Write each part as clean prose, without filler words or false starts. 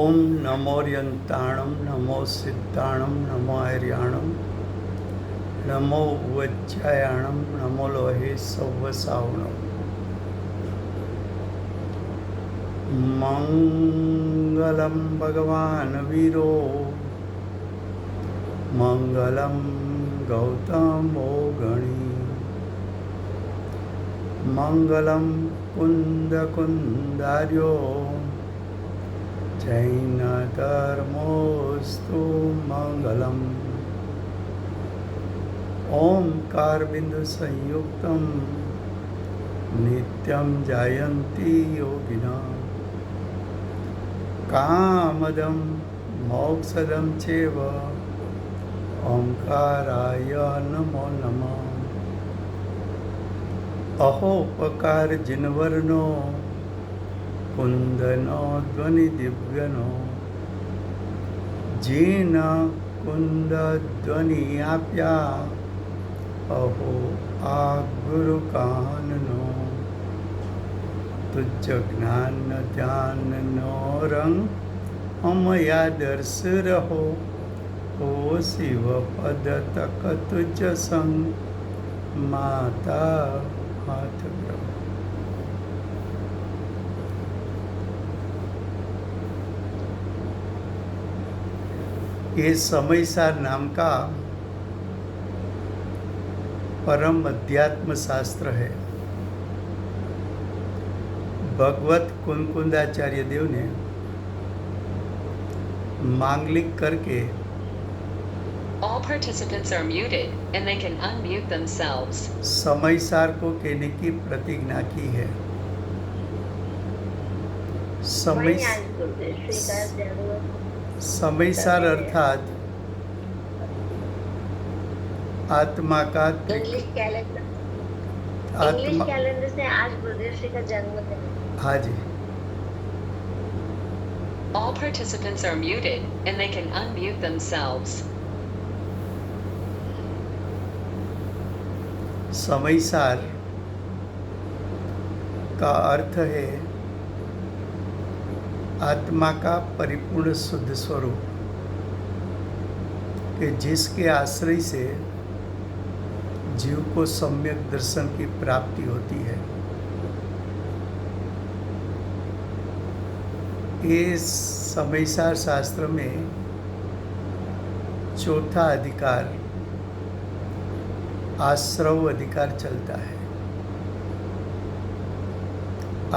ओम नमोर्यंताणं नमो सिद्धाणं नमो आर्याणं नमो उज्जयाणं नमो लोहे सव्वसावणं मंगलं भगवान् वीरो मंगलं गौतमो गणी मंगलं कुन्दकुन्दार्यो जैनधर्मोऽस्तु मंगलम् ओंकारबिन्दुसंयुक्तं नित्यं जायन्ति योगिनः कामदं मोक्षदं चैव ओंकाराय नमो नमः अहोपकार जिनवर्णो कुंदनो ध्वनि दिव्यनो जीन कुंद ध्वनि आप्या अहो आ गुरु काननो तुझ ज्ञान ध्यान नो रंग अमया दर्श रहो ओ शिव पद तक तुझ संग माता हाथ ग्रह। ये समयसार नाम का परम अध्यात्म शास्त्र है। भगवत कुंकुंदाचार्य देव ने मांगलिक करके All participants are muted and they can unmute themselves. Samaysar को कहने की प्रतिज्ञा की है। समयसार अर्थात आत्मा का इंग्लिश कैलेंडर से आज गुरुदेव श्री का जन्मदिन। हाँ जी। All participants are muted and they can unmute themselves. Samaysar का अर्थ है आत्मा का परिपूर्ण शुद्ध स्वरूप कि जिसके आश्रय से जीव को सम्यक दर्शन की प्राप्ति होती है। इस समयसार शास्त्र में चौथा अधिकार आश्रव अधिकार चलता है।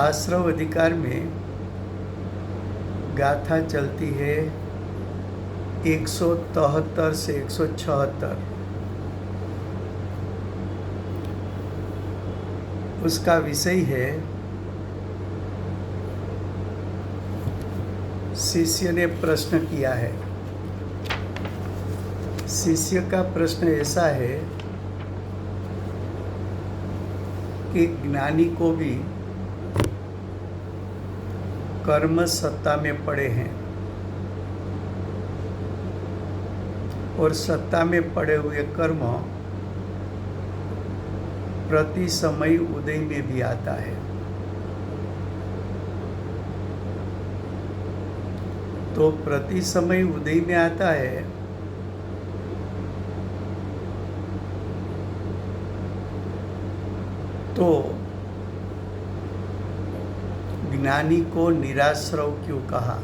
आश्रव अधिकार में गाथा चलती है 173 से 176। उसका विषय है शिष्य ने प्रश्न किया है। शिष्य का प्रश्न ऐसा है कि ज्ञानी को भी कर्म सत्ता में पड़े हैं और सत्ता में पड़े हुए कर्म प्रति समय उदय में भी आता है। तो प्रति समय उदय में आता है तो ज्ञानी को निराश्रव क्यों कहा?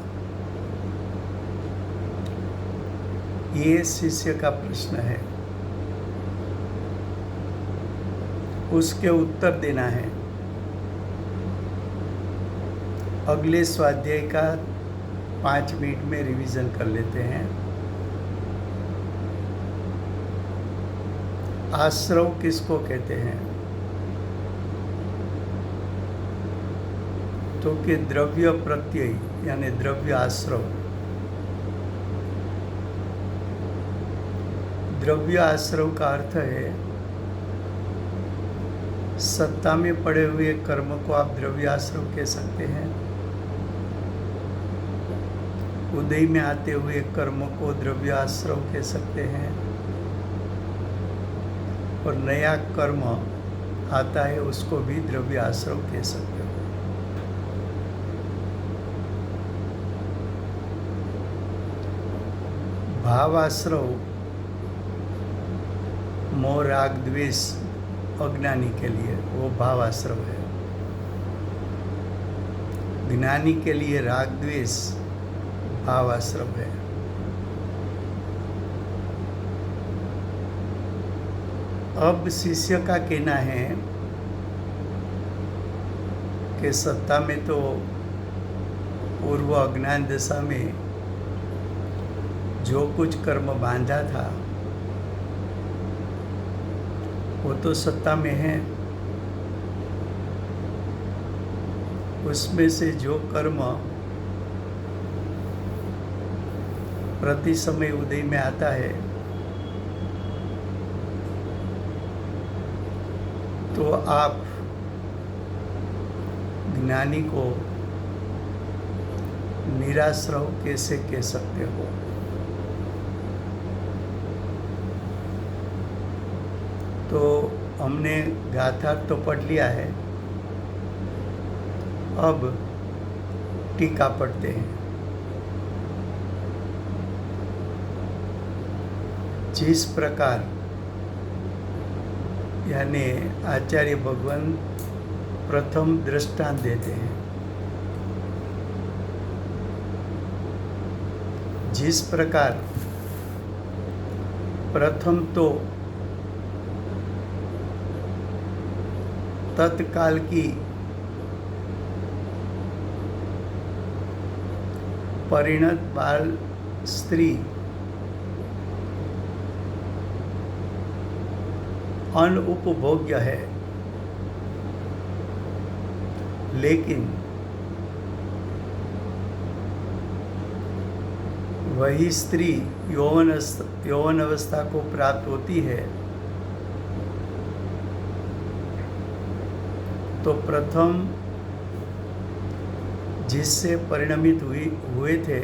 ये शिष्य का प्रश्न है। उसके उत्तर देना है। अगले स्वाध्याय का 5 मिनट में रिवीजन कर लेते हैं। आश्रव किसको कहते हैं? तो कि द्रव्य प्रत्यय यानी द्रव्य आश्रव। द्रव्य आश्रव का अर्थ है सत्ता में पड़े हुए कर्म को आप द्रव्य आश्रव कह सकते हैं। उदय में आते हुए कर्म को द्रव्य आश्रव कह सकते हैं और नया कर्म आता है उसको भी द्रव्य आश्रव कह सकते हैं। भाव आश्रव मोह राग द्वेष अज्ञानी के लिए वो भाव आश्रव है। ज्ञानी के लिए राग द्वेष भाव आश्रव है। अब शिष्य का कहना है कि सत्ता में तो पूर्व अज्ञान दशा में जो कुछ कर्म बांधा था वो तो सत्ता में है। उसमें से जो कर्म प्रति समय उदय में आता है तो आप ज्ञानी को निराश्रव कैसे कह सकते हो? तो हमने गाथा तो पढ़ लिया है, अब टीका पढ़ते हैं। जिस प्रकार यानी आचार्य भगवान प्रथम दृष्टांत देते हैं, जिस प्रकार प्रथम तो तत्काल की परिणत बाल स्त्री अनुपभोग्य है, लेकिन वही स्त्री यौवन अवस्था को प्राप्त होती है तो प्रथम जिससे परिणमित हुए थे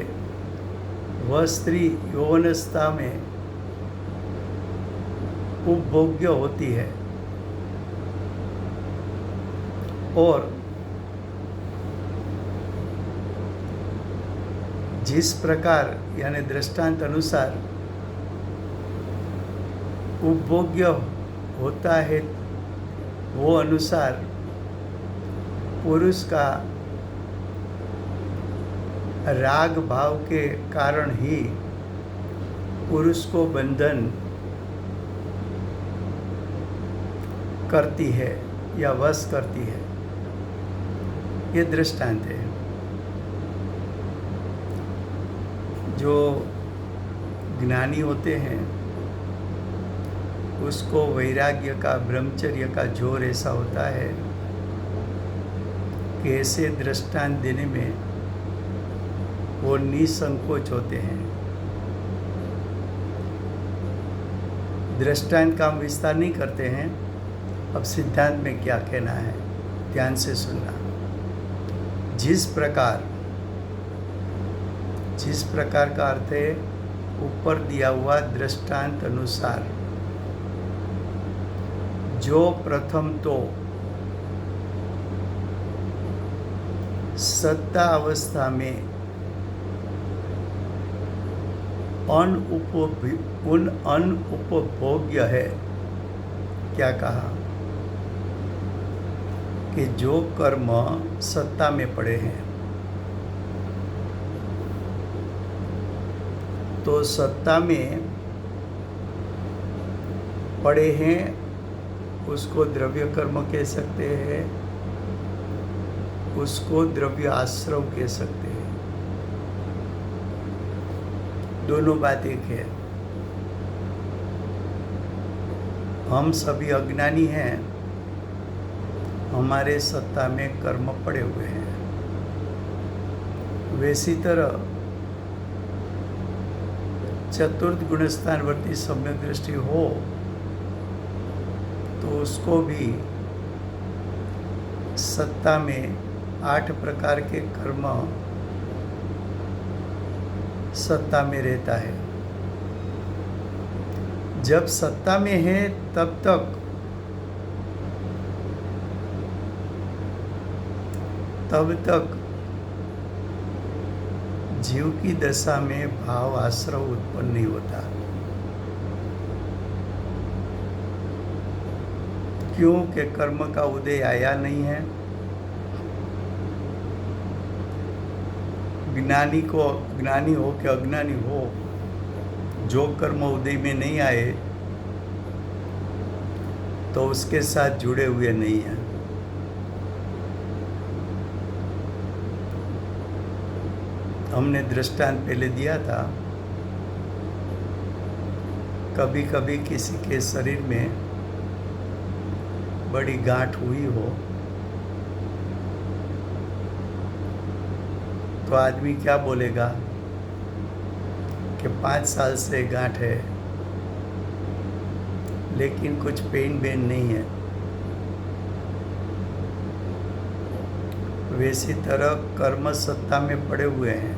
वह स्त्री यौवनावस्था में उपभोग्य होती है, और जिस प्रकार यानी दृष्टांत अनुसार उपभोग्य होता है वो अनुसार पुरुष का राग भाव के कारण ही पुरुष को बंधन करती है या वश करती है। ये दृष्टांत है। जो ज्ञानी होते हैं उसको वैराग्य का ब्रह्मचर्य का जोर ऐसा होता है कि ऐसे दृष्टांत देने में वो निसंकोच होते हैं। दृष्टांत का हम विस्तार नहीं करते हैं। अब सिद्धांत में क्या कहना है ध्यान से सुनना। जिस प्रकार का अर्थ है ऊपर दिया हुआ दृष्टांत अनुसार, जो प्रथम तो सत्ता अवस्था में अनुपभोग्य है, क्या कहा कि जो कर्म सत्ता में पड़े हैं तो सत्ता में पड़े हैं उसको द्रव्य कर्म कह सकते हैं, उसको द्रव्य आश्रव कह सकते हैं। दोनों बात एक है। हम सभी अज्ञानी हैं, हमारे सत्ता में कर्म पड़े हुए हैं। वैसी तरह चतुर्थ गुणस्थानवर्ती सम्यक दृष्टि हो तो उसको भी सत्ता में 8 प्रकार के कर्म सत्ता में रहता है। जब सत्ता में है तब तक जीव की दशा में भाव आश्रव उत्पन्न नहीं होता। क्यों? कि कर्म का उदय आया नहीं है। ज्ञानी हो कि अज्ञानी हो, जो कर्म उदय में नहीं आए तो उसके साथ जुड़े हुए नहीं हैं। हमने दृष्टांत पहले दिया था, कभी कभी किसी के शरीर में बड़ी गांठ हुई हो तो आदमी क्या बोलेगा कि 5 साल से गांठ है लेकिन कुछ पेन वेन नहीं है। वैसी तरह कर्म सत्ता में पड़े हुए हैं,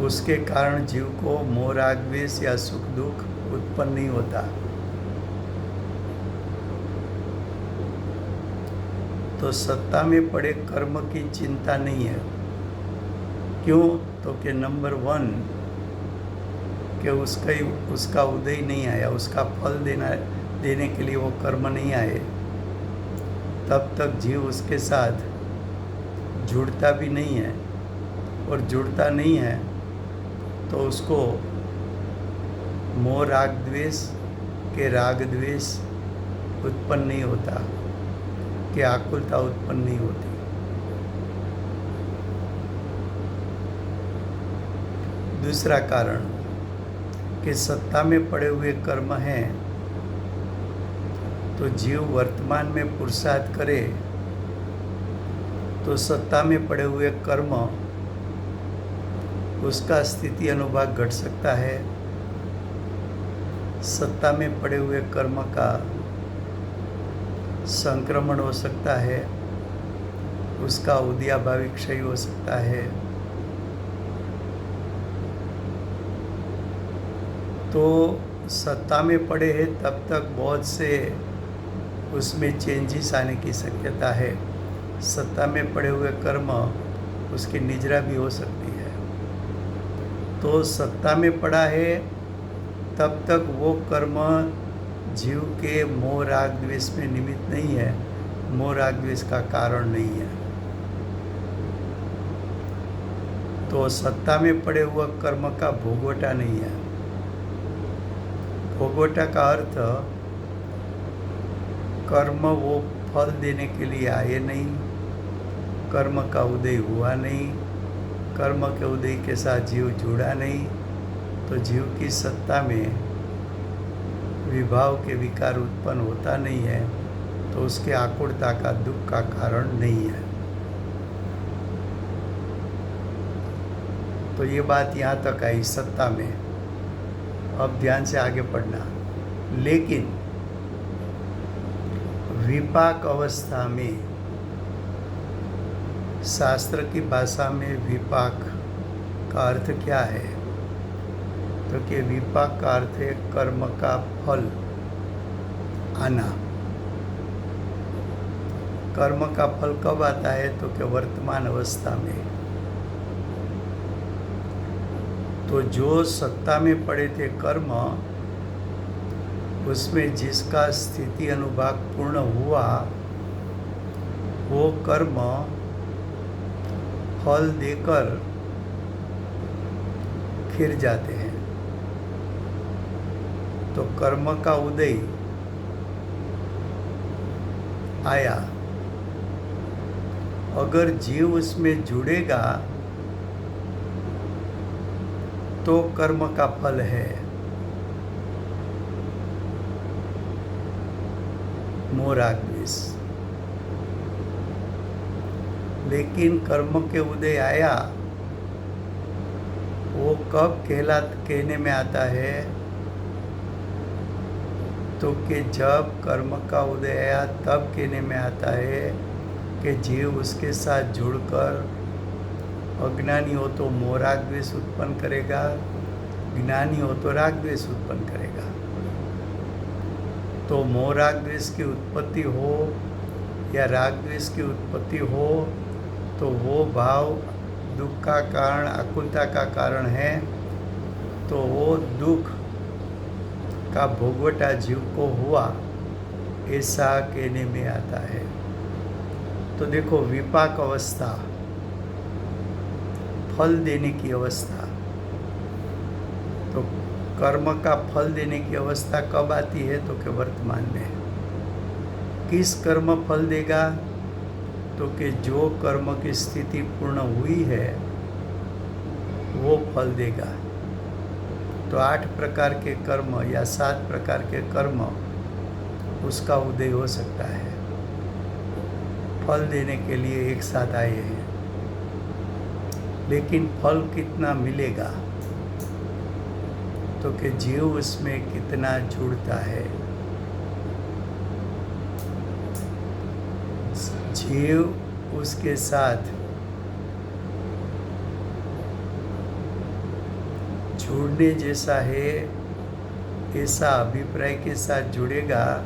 उसके कारण जीव को मोह राग द्वेष या सुख दुख उत्पन्न नहीं होता। तो सत्ता में पड़े कर्म की चिंता नहीं है। क्यों? तो कि नंबर 1 कि उसका उदय नहीं आया, उसका फल देने के लिए वो कर्म नहीं आए, तब तक जीव उसके साथ जुड़ता भी नहीं है। और जुड़ता नहीं है तो उसको मोह राग द्वेष के राग द्वेष उत्पन्न नहीं होता, कि आकुलता उत्पन्न नहीं होती। दूसरा कारण कि सत्ता में पड़े हुए कर्म हैं, तो जीव वर्तमान में पुरुषार्थ करे तो सत्ता में पड़े हुए कर्म उसका स्थिति अनुभाग घट सकता है। सत्ता में पड़े हुए कर्म का संक्रमण हो सकता है, उसका उदयाभावी क्षय हो सकता है। तो सत्ता में पड़े हैं तब तक बहुत से उसमें चेंजेस आने की शक्यता है। सत्ता में पड़े हुए कर्म उसकी निजरा भी हो सकती है। तो सत्ता में पड़ा है तब तक वो कर्म जीव के मोह राग द्वेष में निमित्त नहीं है, मोह राग द्वेष का कारण नहीं है। तो सत्ता में पड़े हुआ कर्म का भोगवटा नहीं है। भोगवटा का अर्थ कर्म वो फल देने के लिए आए नहीं, कर्म का उदय हुआ नहीं, कर्म के उदय के साथ जीव जुड़ा नहीं, तो जीव की सत्ता में विभाव के विकार उत्पन्न होता नहीं है, तो उसके आकुलता का दुख का कारण नहीं है। तो ये बात यहाँ तक आई सत्ता में। अब ध्यान से आगे पढ़ना। लेकिन विपाक अवस्था में, शास्त्र की भाषा में विपाक का अर्थ क्या है? तो कि विपाक का अर्थ है कर्म का फल आना। कर्म का फल कब आता है? तो कि वर्तमान अवस्था में। तो जो सत्ता में पड़े थे कर्म, उसमें जिसका स्थिति अनुभाग पूर्ण हुआ, वो कर्म फल देकर फिर जाते हैं। तो कर्म का उदय आया, अगर जीव उसमें जुड़ेगा तो कर्म का फल है मोह राग द्वेष। लेकिन कर्म के उदय आया, वो कब कहने में आता है? तो कि जब कर्म का उदय आया तब कहने में आता है कि जीव उसके साथ जुड़कर, अज्ञानी हो तो मोह राग द्वेष उत्पन्न करेगा, ज्ञानी हो तो राग द्वेष उत्पन्न करेगा। तो मोह राग द्वेष की उत्पत्ति हो या राग द्वेष की उत्पत्ति हो, तो वो भाव दुख का कारण, आकुलता का कारण है, तो वो दुख का भोगवटा जीव को हुआ ऐसा कहने में आता है। तो देखो, विपाक अवस्था, फल देने की अवस्था, तो कर्म का फल देने की अवस्था कब आती है? तो कि वर्तमान में। किस कर्म फल देगा? तो कि जो कर्म की स्थिति पूर्ण हुई है वो फल देगा। तो 8 प्रकार के कर्म या 7 प्रकार के कर्म उसका उदय हो सकता है, फल देने के लिए एक साथ आए हैं। लेकिन फल कितना मिलेगा? तो कि जीव उसमें कितना जुड़ता है। जीव उसके साथ जुड़ने जैसा है, ऐसा अभिप्राय के साथ जुड़ेगा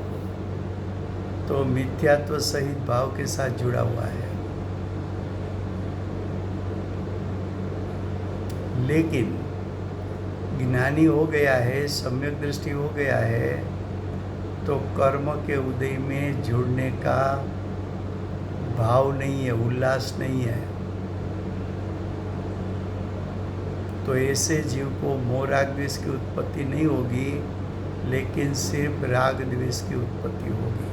तो मिथ्यात्व सहित भाव के साथ जुड़ा हुआ है। लेकिन ज्ञानी हो गया है, सम्यक दृष्टि हो गया है, तो कर्म के उदय में जुड़ने का भाव नहीं है, उल्लास नहीं है। तो ऐसे जीव को मोह राग द्वेष की उत्पत्ति नहीं होगी, लेकिन सिर्फ राग द्वेष की उत्पत्ति होगी।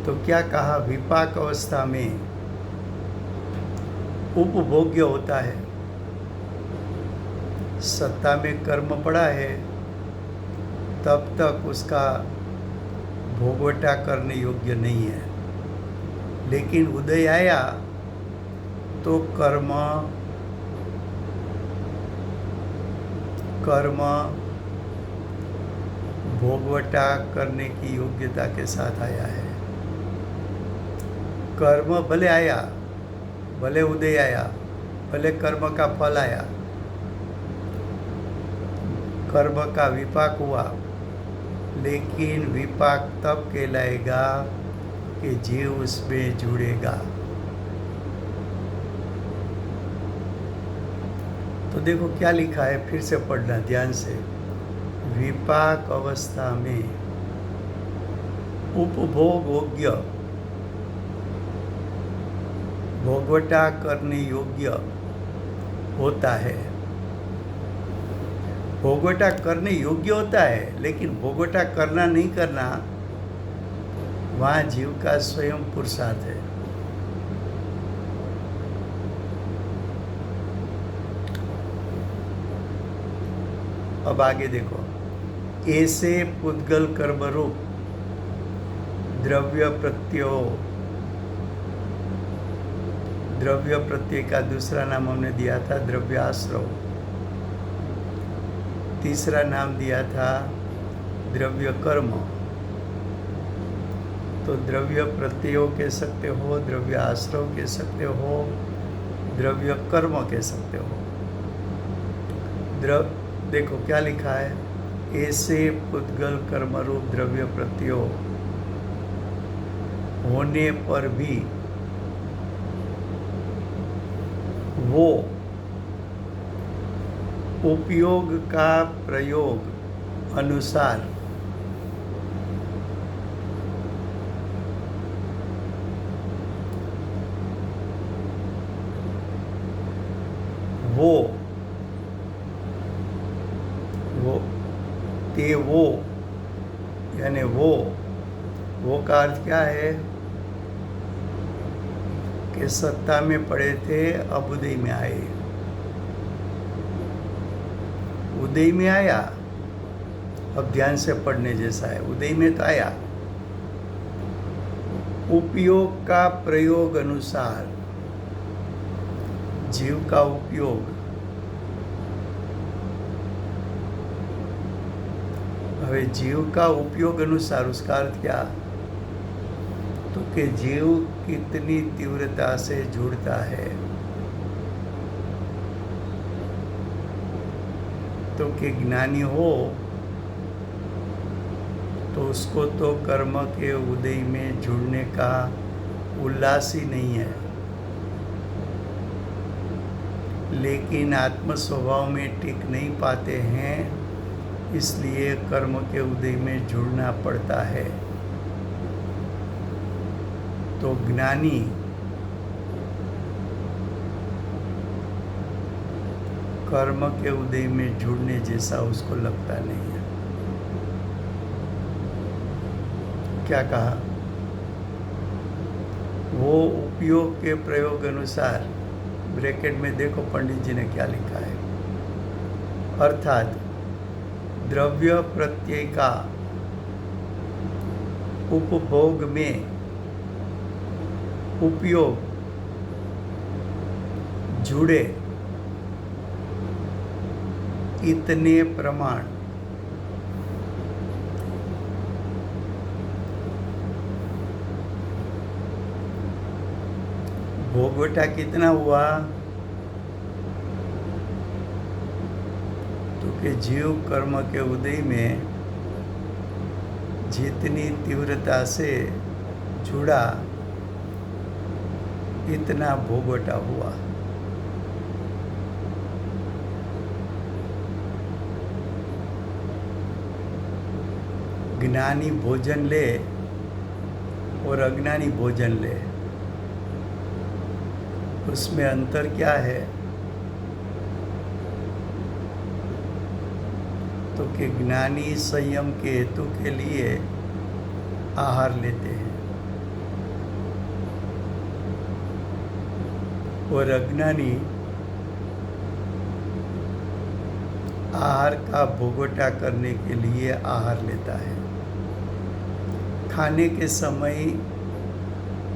तो क्या कहा? विपाक अवस्था में उपभोग्य होता है। सत्ता में कर्म पड़ा है, तब तक उसका भोगवटा करने योग्य नहीं है। लेकिन उदय आया तो कर्म भोगवटा करने की योग्यता के साथ आया है। कर्म भले आया, भले उदय आया, भले कर्म का फल आया, कर्म का विपाक हुआ, लेकिन विपाक तब कहलाएगा कि जीव उसमें जुड़ेगा। तो देखो क्या लिखा है, फिर से पढ़ना ध्यान से। विपाक अवस्था में उपभोग्य, भोगवटा करने योग्य होता है। भोगवटा करने योग्य होता है, लेकिन भोगवटा करना नहीं करना, वहाँ जीव का स्वयं पुरुषार्थ है। अब आगे देखो, ऐसे पुद्गल कर्म रूप द्रव्य प्रत्यय का दूसरा नाम हमने दिया था द्रव्याश्रव, तीसरा नाम दिया था द्रव्य कर्म। तो द्रव्य प्रत्यय कह सकते हो, द्रव्य आश्रव कह सकते हो, द्रव्य कर्म कह सकते हो। देखो क्या लिखा है, ऐसे पुद्गल कर्म रूप द्रव्य प्रत्यय होने पर भी वो उपयोग का प्रयोग अनुसार वो यानी वो का अर्थ क्या है कि सत्ता में पड़े थे, अब उदय में आए। उदय में आया, अब ध्यान से पढ़ने जैसा है। उदय में तो आया, उपयोग का प्रयोग अनुसार, जीव का उपयोग। હવે जीव का उपयोग अनुसार उसका अर्थ क्या? तो कि जीव कितनी तीव्रता से जुड़ता है। तो कि ज्ञानी हो तो उसको तो कर्म के उदय में जुड़ने का उल्लास ही नहीं है। लेकिन आत्म स्वभाव में टिक नहीं पाते हैं, इसलिए कर्म के उदय में जुड़ना पड़ता है। तो ज्ञानी कर्म के उदय में जुड़ने जैसा उसको लगता नहीं है। क्या कहा? वो उपयोग के प्रयोग अनुसार, ब्रैकेट में देखो पंडित जी ने क्या लिखा है, अर्थात द्रव्य प्रत्यय का उपभोग में उपयोग जुड़े इतने प्रमाण भोगवटा कितना हुआ? तो कि जीव कर्म के उदय में जितनी तीव्रता से जुड़ा इतना भोगवटा हुआ। ज्ञानी भोजन ले और अज्ञानी भोजन ले, उसमें अंतर क्या है? तो कि ज्ञानी संयम के हेतु के लिए आहार लेते हैं और अज्ञानी आहार का भोगवटा करने के लिए आहार लेता है। खाने के समय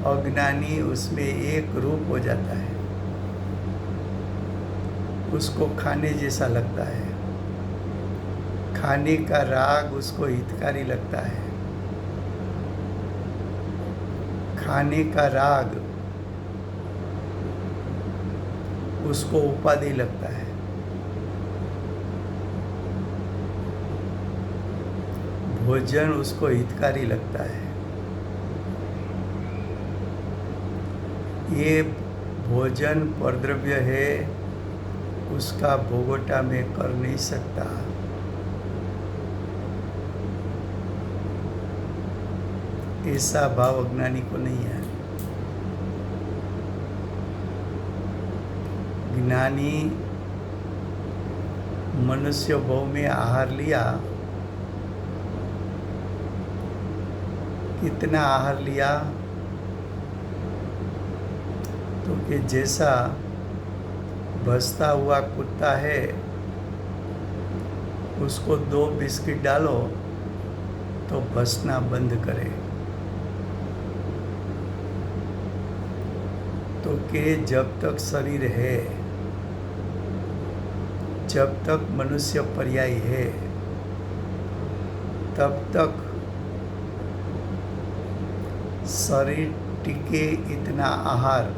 अज्ञानी उसमें एक रूप हो जाता है, उसको खाने जैसा लगता है, खाने का राग उसको हितकारी लगता है, खाने का राग उसको उपाधि लगता है। भोजन उसको हितकारी लगता है। ये भोजन परद्रव्य है, उसका भोगवटा में कर नहीं सकता। ऐसा भाव अज्ञानी को नहीं है। ज्ञानी मनुष्य भाव में आहार लिया, कितना आहार लिया? तो कि जैसा भसता हुआ कुत्ता है, उसको 2 बिस्किट डालो तो भसना बंद करे। तो कि जब तक शरीर है, जब तक मनुष्य पर्याय है, तब तक शरीर टिके इतना आहार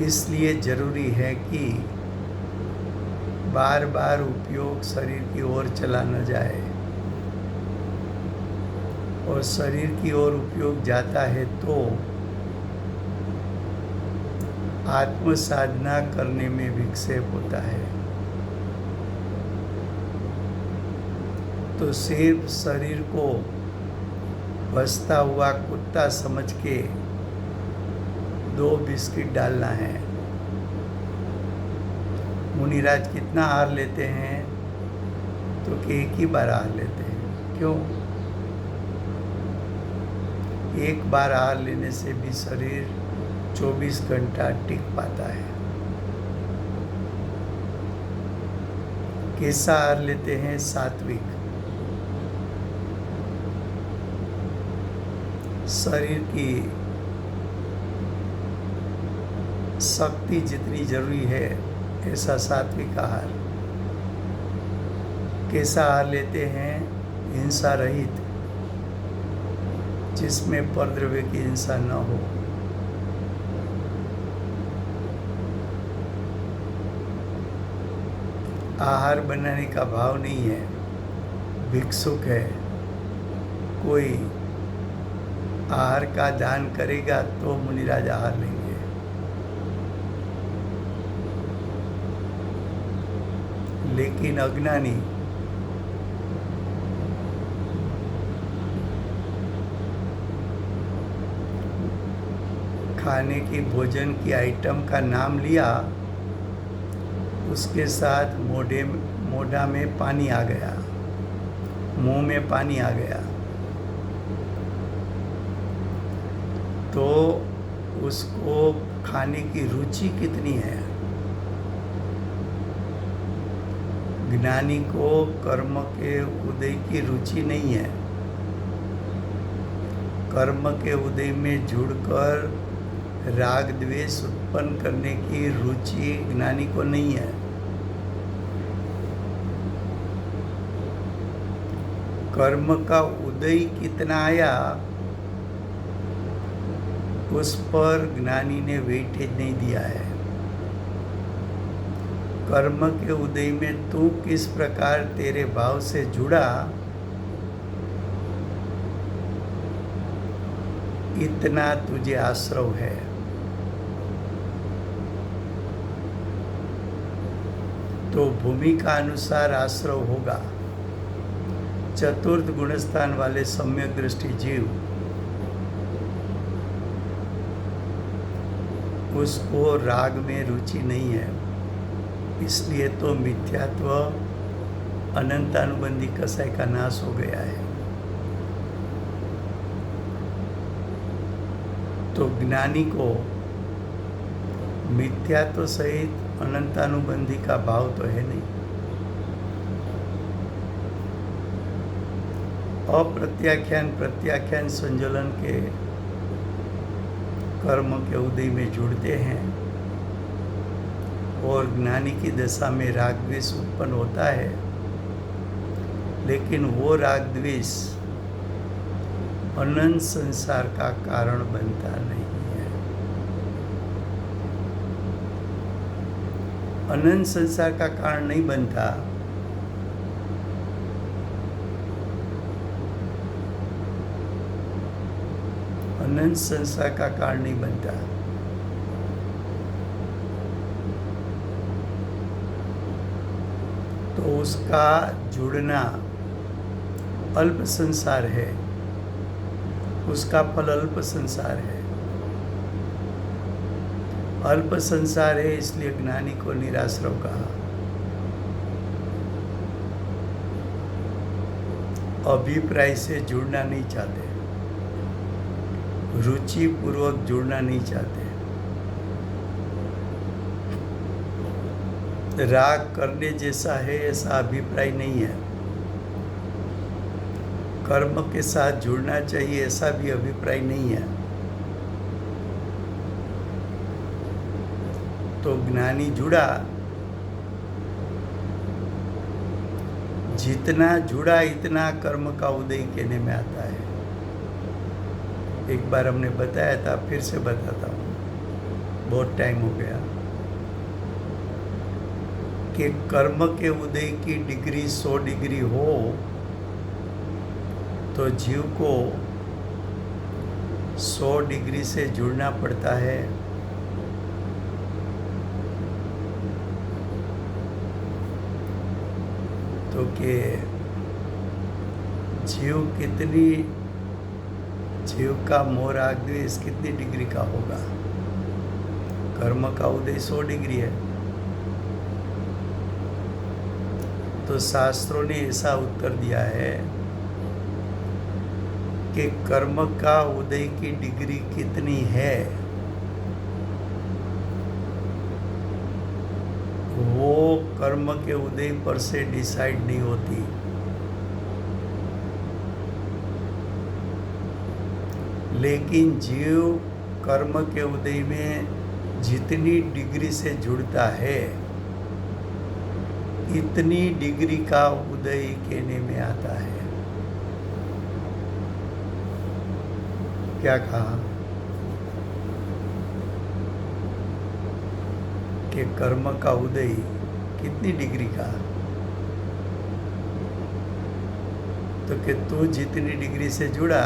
इसलिए जरूरी है कि बार बार उपयोग शरीर की ओर चला न जाए, और शरीर की ओर उपयोग जाता है तो आत्म साधना करने में विक्षेप होता है। तो सिर्फ शरीर को बसता हुआ कुत्ता समझ के 2 बिस्किट डालना है। मुनिराज कितना आहार लेते हैं? तो कि एक ही बार आहार लेते हैं। क्यों? एक बार आहार लेने से भी शरीर 24 घंटा टिक पाता है। कैसा आहार लेते हैं? सात्विक। शरीर की शक्ति जितनी जरूरी है, ऐसा सात्विक आहार। कैसा आहार लेते हैं? हिंसा रहित, जिसमें परद्रव्य की हिंसा न हो। आहार बनाने का भाव नहीं है, भिक्षुक है, कोई आहार का दान करेगा तो मुनिराज आहार लेंगे। लेकिन अज्ञानी खाने की भोजन की आइटम का नाम लिया, उसके साथ मोढ़ा में पानी आ गया, मुंह में पानी आ गया, तो उसको खाने की रुचि कितनी है। ज्ञानी को कर्म के उदय की रुचि नहीं है। कर्म के उदय में जुड़कर राग द्वेष उत्पन्न करने की रुचि ज्ञानी को नहीं है। कर्म का उदय कितना आया, उस पर ज्ञानी ने वेटेज नहीं दिया है। कर्म के उदय में तू किस प्रकार तेरे भाव से जुड़ा, इतना तुझे आश्रव है। तो भूमि का अनुसार आश्रव होगा। चतुर्थ गुणस्थान वाले सम्यक दृष्टि जीव, उसको राग में रुचि नहीं है, इसलिए तो मिथ्यात्व अनंतानुबंधी कसाय का नाश हो गया है। तो ज्ञानी को मिथ्यात्व सहित अनंतानुबंधी का भाव तो है नहीं। अप्रत्याख्यान प्रत्याख्यान संजलन के कर्म के उदय में जुड़ते हैं और ज्ञानी की दशा में राग द्वेष उत्पन्न होता है, लेकिन वो राग द्वेष अनंत संसार का कारण बनता नहीं है। अनंत संसार का कारण नहीं बनता। अनंत संसार का कारण नहीं बनता। तो उसका जुड़ना अल्प संसार है, उसका फल अल्प संसार है। अल्प संसार है, इसलिए ज्ञानी को निराश्रव कहा। अभिप्राय से जुड़ना नहीं चाहते, रुचि पूर्वक जुड़ना नहीं चाहते। राग करने जैसा है ऐसा अभिप्राय नहीं है। कर्म के साथ जुड़ना चाहिए ऐसा भी अभिप्राय नहीं है। तो ज्ञानी जुड़ा, जितना जुड़ा इतना कर्म का उदय कहने में आता है। एक बार हमने बताया था, फिर से बताता हूँ, बहुत टाइम हो गया, कि कर्म के उदय की डिग्री 100 डिग्री हो तो जीव को 100 डिग्री से जुड़ना पड़ता है। तो कि जीव का मोह राग द्वेष कितनी डिग्री का होगा। कर्म का उदय 100 डिग्री है। तो शास्त्रों ने ऐसा उत्तर दिया है कि कर्म का उदय की डिग्री कितनी है वो कर्म के उदय पर से डिसाइड नहीं होती। लेकिन जीव कर्म के उदय में जितनी डिग्री से जुड़ता है इतनी डिग्री का उदय कहने में आता है। क्या कहा कि कर्म का उदय कितनी डिग्री का, तो कि तू जितनी डिग्री से जुड़ा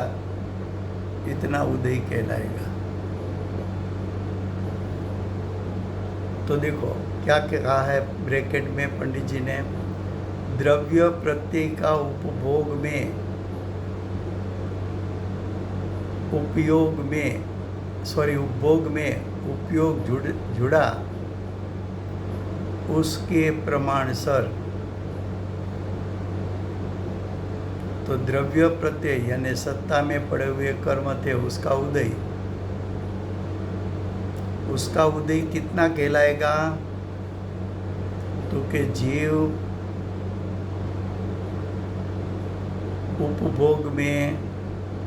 इतना उदय कहलाएगा। तो देखो क्या कहा है ब्रैकेट में पंडित जी ने, द्रव्य प्रत्यय का उपभोग में उपभोग में उपयोग जुड़ा उसके प्रमाणसर। तो द्रव्य प्रत्यय यानी सत्ता में पड़े हुए कर्म थे, उसका उदय कितना कहलाएगा, तो कि जीव उपभोग में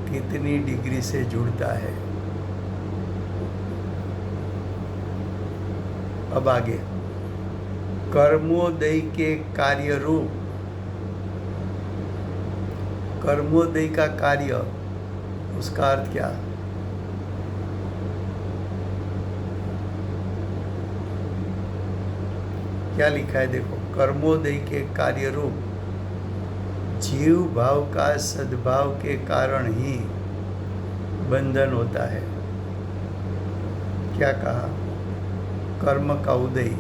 कितनी डिग्री से जुड़ता है। अब आगे, कर्मोदय के कार्य रूप, कर्मोदय का कार्य, उसका अर्थ क्या, क्या लिखा है देखो, कर्मोदय के कार्य रूप जीव भाव का सद्भाव के कारण ही बंधन होता है। क्या कहा, कर्म का उदय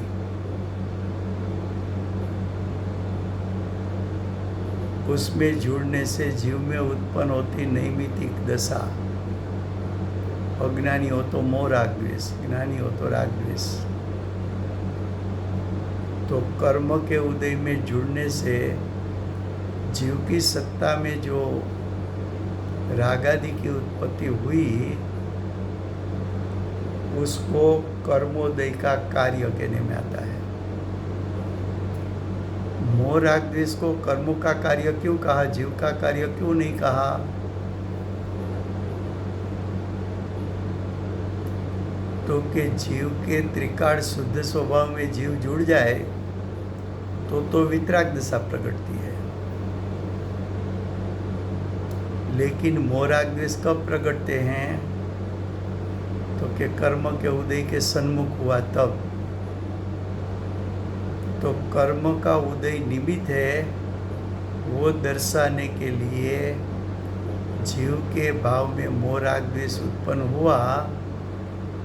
उसमें जुड़ने से जीव में उत्पन्न होती नैमित्तिक दशा, अज्ञानी हो तो मोह राग द्वेष, ज्ञानी हो तो राग द्वेष। तो कर्म के उदय में जुड़ने से जीव की सत्ता में जो रागादि की उत्पत्ति हुई उसको कर्मोदय का कार्य कहने में आता है। मोह राग द्वेष को कर्मों का कार्य क्यों कहा, जीव का कार्य क्यों नहीं कहा, तो कि जीव के त्रिकाल शुद्ध स्वभाव में जीव जुड़ जाए तो वितराग दशा प्रकटती है। लेकिन मोह राग द्वेष कब प्रकटते हैं, तो कि कर्म के उदय के सन्मुख हुआ तब। तो कर्म का उदय निमित्त है, वो दर्शाने के लिए जीव के भाव में मोह राग द्वेष उत्पन्न हुआ,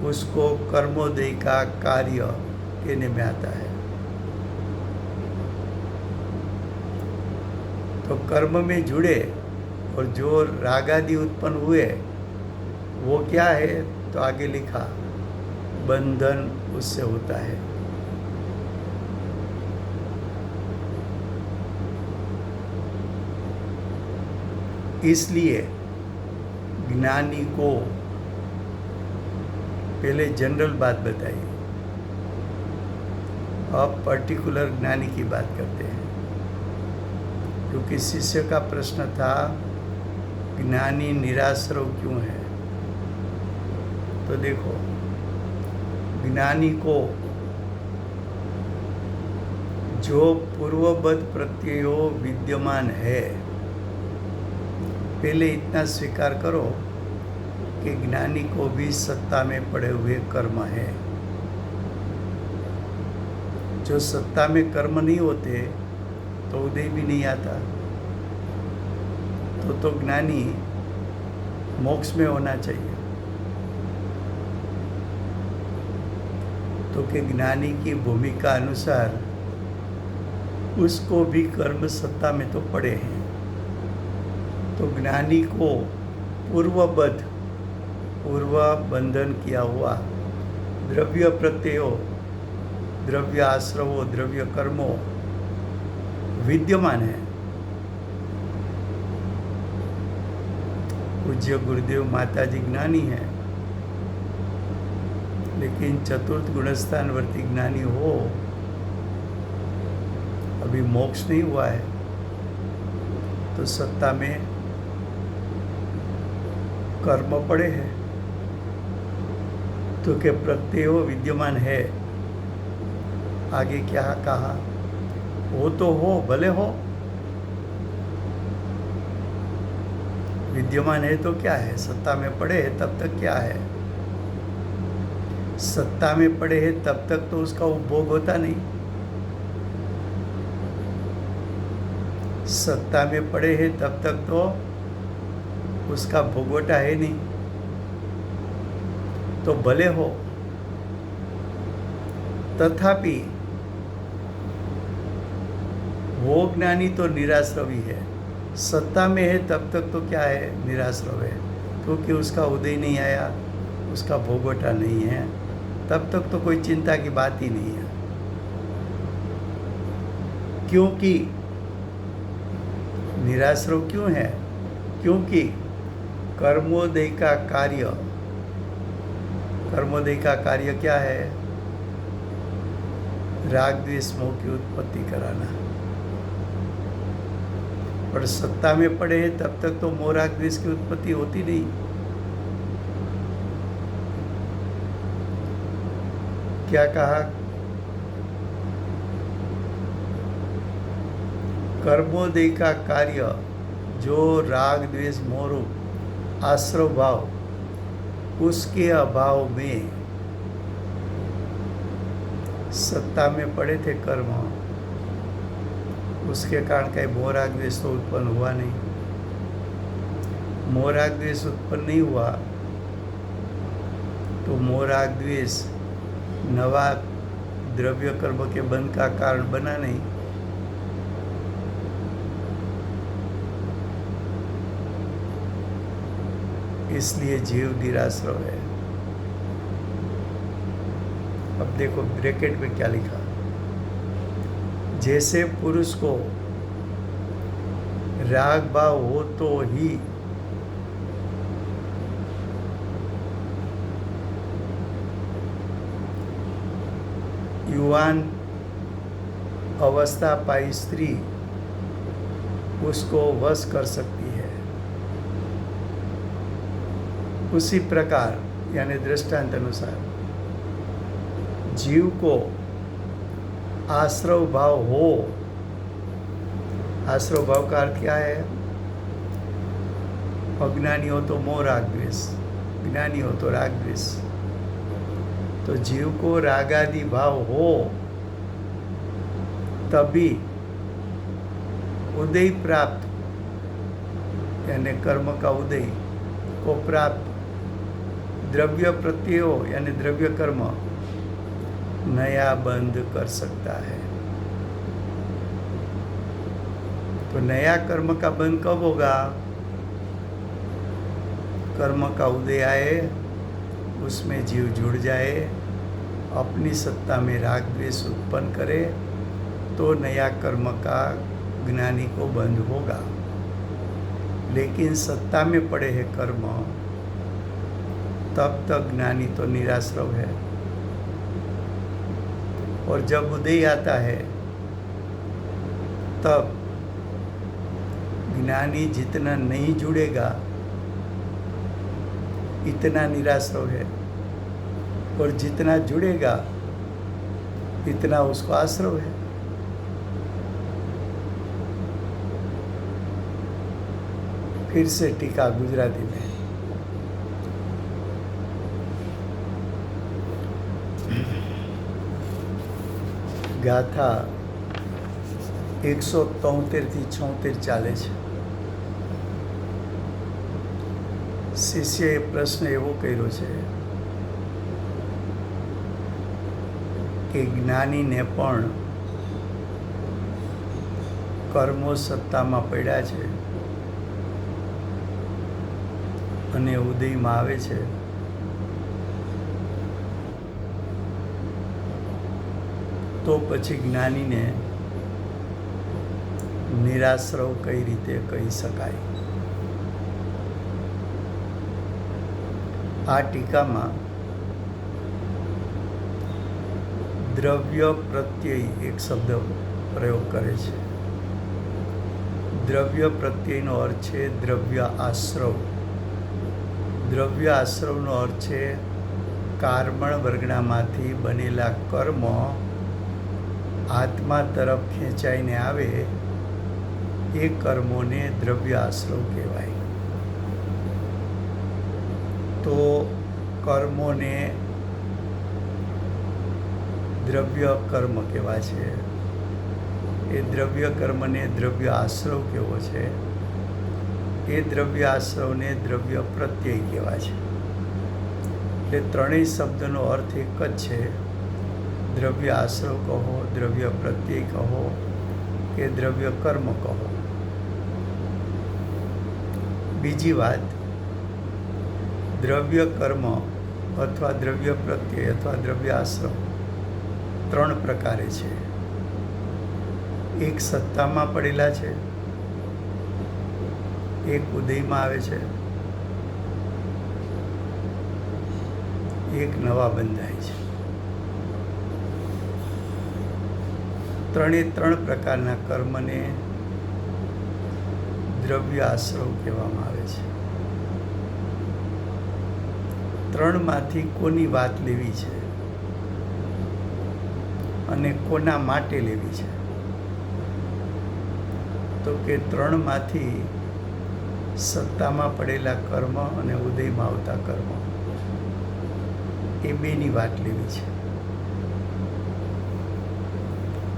उसको कर्मोदय का कार्य कहने में आता है। तो कर्म में जुड़े और जो रागादि उत्पन्न हुए वो क्या है, तो आगे लिखा बंधन उससे होता है। इसलिए ज्ञानी को पहले जनरल बात बताई, अब पर्टिकुलर ज्ञानी की बात करते हैं। क्योंकि शिष्य का प्रश्न था ज्ञानी निराश्रव क्यों है। तो देखो, ज्ञानी को जो पूर्वबद्ध प्रत्ययो विद्यमान है, पहले इतना स्वीकार करो कि ज्ञानी को भी सत्ता में पड़े हुए कर्म है। जो सत्ता में कर्म नहीं होते तो उदय भी नहीं आता। तो ज्ञानी मोक्ष में होना चाहिए। तो कि ज्ञानी की भूमिका अनुसार उसको भी कर्म सत्ता में तो पड़े हैं। तो ज्ञानी को पूर्व बंधन किया हुआ द्रव्य प्रत्ययो, द्रव्य आश्रवो, द्रव्य कर्मो विद्यमान है। पूज्य गुरुदेव माता जी ज्ञानी है, लेकिन चतुर्थ गुणस्थानवर्ती ज्ञानी हो, अभी मोक्ष नहीं हुआ है, तो सत्ता में कर्म पड़े हैं। तो के प्रत्ययो विद्यमान है। आगे क्या कहा, वो तो हो, भले हो, विद्यमान है तो क्या है, सत्ता में पड़े है तब तक क्या है, सत्ता में पड़े है तब तक तो उसका उपभोग होता नहीं। सत्ता में पड़े हैं तब तक तो उसका भोगवटा है नहीं, तो भले हो, तथापि वो ज्ञानी तो निराश्रवी है। सत्ता में है तब तक तो क्या है, निराश्रव है, क्योंकि उसका उदय नहीं आया, उसका भोगवटा नहीं है, तब तक तो कोई चिंता की बात ही नहीं है। क्योंकि निराश्रव क्यों है? क्योंकि कर्मोदय का कार्य क्या है? राग द्वेष मोह की उत्पत्ति कराना। पर सत्ता में पड़े हैं तब तक तो मोह राग द्वेष की उत्पत्ति होती नहीं। क्या कहा? कर्मोदय का कार्य जो राग द्वेष मोह रूप आश्रव भाव, उसके अभाव में सत्ता में पड़े थे कर्म, उसके कारण कहीं मोह राग द्वेष तो उत्पन्न हुआ नहीं। मोह राग द्वेष उत्पन्न नहीं हुआ तो मोह राग द्वेष नवा द्रव्य कर्म के बंध का कारण बना नहीं। इसलिए जीव निराश्रव है। अब देखो ब्रैकेट में क्या लिखा, जैसे पुरुष को राग भाव हो तो ही युवान अवस्था पाई स्त्री उसको वश कर सकती है, उसी प्रकार यानी दृष्टांत अनुसार जीव को आश्रव भाव हो। आश्रव भाव का अर्थ क्या है? अज्ञानी हो तो मोह राग द्वेष, ज्ञानी हो तो राग द्वेष। तो जीव को रागादि भाव हो तभी उदय प्राप्त, यानी कर्म का उदय को प्राप्त, द्रव्य प्रत्यय हो यानी द्रव्य कर्म नया बंध कर सकता है। तो नया कर्म का बंध कब होगा? कर्म का उदय आए, उसमें जीव जुड़ जाए, अपनी सत्ता में राग द्वेष उत्पन्न करे, तो नया कर्म का ज्ञानी को बंध होगा। लेकिन सत्ता में पड़े हैं कर्म, तब तक ज्ञानी तो निराश्रव है। और जब उदय आता है तब ज्ञानी जितना नहीं जुड़ेगा इतना निराश्रव है, और जितना जुड़ेगा इतना उसको आश्रव है। फिर से टीका गुजराती में। गाथा 173 થી 76 ચાલે છે। શિષ્યએ પ્રશ્ન એવો કર્યો છે કે જ્ઞાનીને પણ કર્મો સત્તામાં પડ્યા છે અને ઉદયમાં આવે છે, તો પછી જ્ઞાનીને નિરાશ્રવ કઈ રીતે કહી શકાય? આ ટીકામાં દ્રવ્ય પ્રત્યય એક શબ્દ પ્રયોગ કરે છે। દ્રવ્ય પ્રત્યયનો અર્થ છે દ્રવ્ય આશ્રવ। દ્રવ્ય આશ્રવનો અર્થ છે કાર્મણ વર્ગણામાંથી બનેલા કર્મ આત્મા તરફ ખેંચાઈને આવે એ કર્મોને દ્રવ્ય આશ્રવ કહેવાય। તો કર્મોને દ્રવ્ય કર્મ કહેવાય છે। એ દ્રવ્ય કર્મને દ્રવ્ય આશ્રવ કેવો છે, એ દ્રવ્ય આશ્રવને દ્રવ્ય પ્રત્યય કહેવાય છે. એટલે ત્રણેય શબ્દનો અર્થ એક જ છે. દ્રવ્ય આશ્રવ કહો, દ્રવ્ય પ્રત્યય કહો કે દ્રવ્ય કર્મ કહો. બીજી વાત, દ્રવ્ય કર્મ અથવા દ્રવ્ય પ્રત્યય અથવા દ્રવ્ય આશ્રવ 3 પ્રકારે છે. એક સત્તામાં પડેલા છે, એક ઉદયમાં આવે છે, એક નવા બંધાય છે. 3 પ્રકારના કર્મને દ્રવ્ય આશ્રવ કહેવામાં આવે છે. 3માંથી કોની વાત લેવી છે અને કોના માટે લેવી છે? તો કે 3માંથી સત્તામાં પડેલા કર્મ અને ઉદયમાં આવતા કર્મ, એ બેની વાત લેવી છે.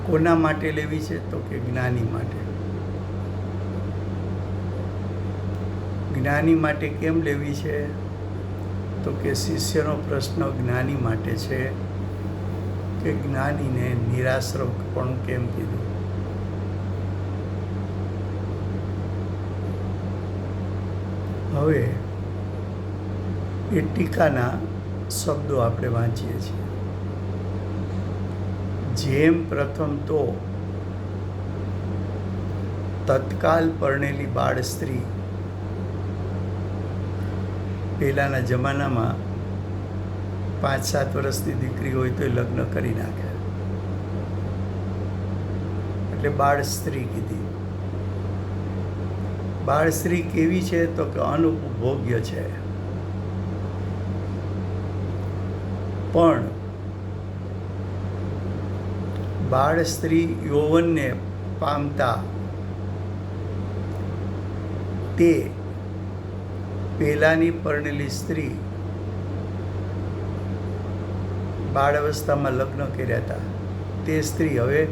કોના માટે લેવી છે? તો કે જ્ઞાની માટે. જ્ઞાની માટે કેમ લેવી છે? તો કે શિષ્યનો પ્રશ્ન જ્ઞાની માટે છે કે જ્ઞાનીને નિરાશ્રવ પણ કેમ કીધું. હવે એ ટીકાના શબ્દો આપણે વાંચીએ છીએ. જેમ પ્રથમ તો તત્કાલ પરણેલી બાળ સ્ત્રી, પહેલાંના જમાનામાં 5-7 વર્ષની દીકરી હોય તો લગ્ન કરી નાખે, એટલે બાળ સ્ત્રી કીધી. બાળ સ્ત્રી કેવી છે? તો કે અનુપભોગ્ય છે. પણ બાળ સ્ત્રી યૌવનને પામતા તે પહેલાંની પરણેલી સ્ત્રી બાળ અવસ્થામાં લગ્ન કર્યા હતા, તે સ્ત્રી હવે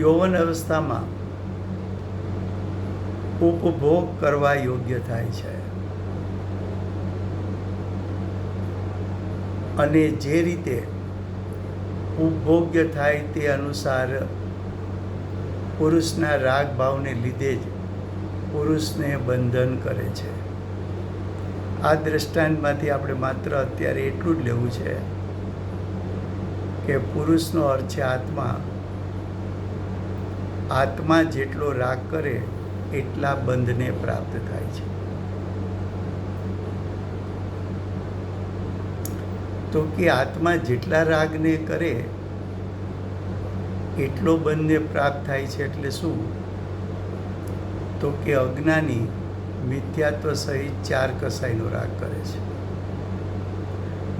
યૌવન અવસ્થામાં ઉપભોગ કરવા યોગ્ય થાય છે. અને જે રીતે ઉપભોગ્ય થાય તે અનુસાર પુરુષના રાગ ભાવને લીધે જ પુરુષને બંધન કરે છે. આ દૃષ્ટાંતમાંથી આપણે માત્ર અત્યારે એટલું જ લેવું છે કે પુરુષનો અર્થ છે આત્મા. આત્મા જેટલો રાગ કરે એટલા બંધને પ્રાપ્ત થાય છે. તો કે આત્મા જેટલા રાગને કરે એટલો બંધને પ્રાપ્ત થાય છે. એટલે શું? તો કે અજ્ઞાની મિથ્યાત્વ સહિત 4 કસાઈનો રાગ કરે છે.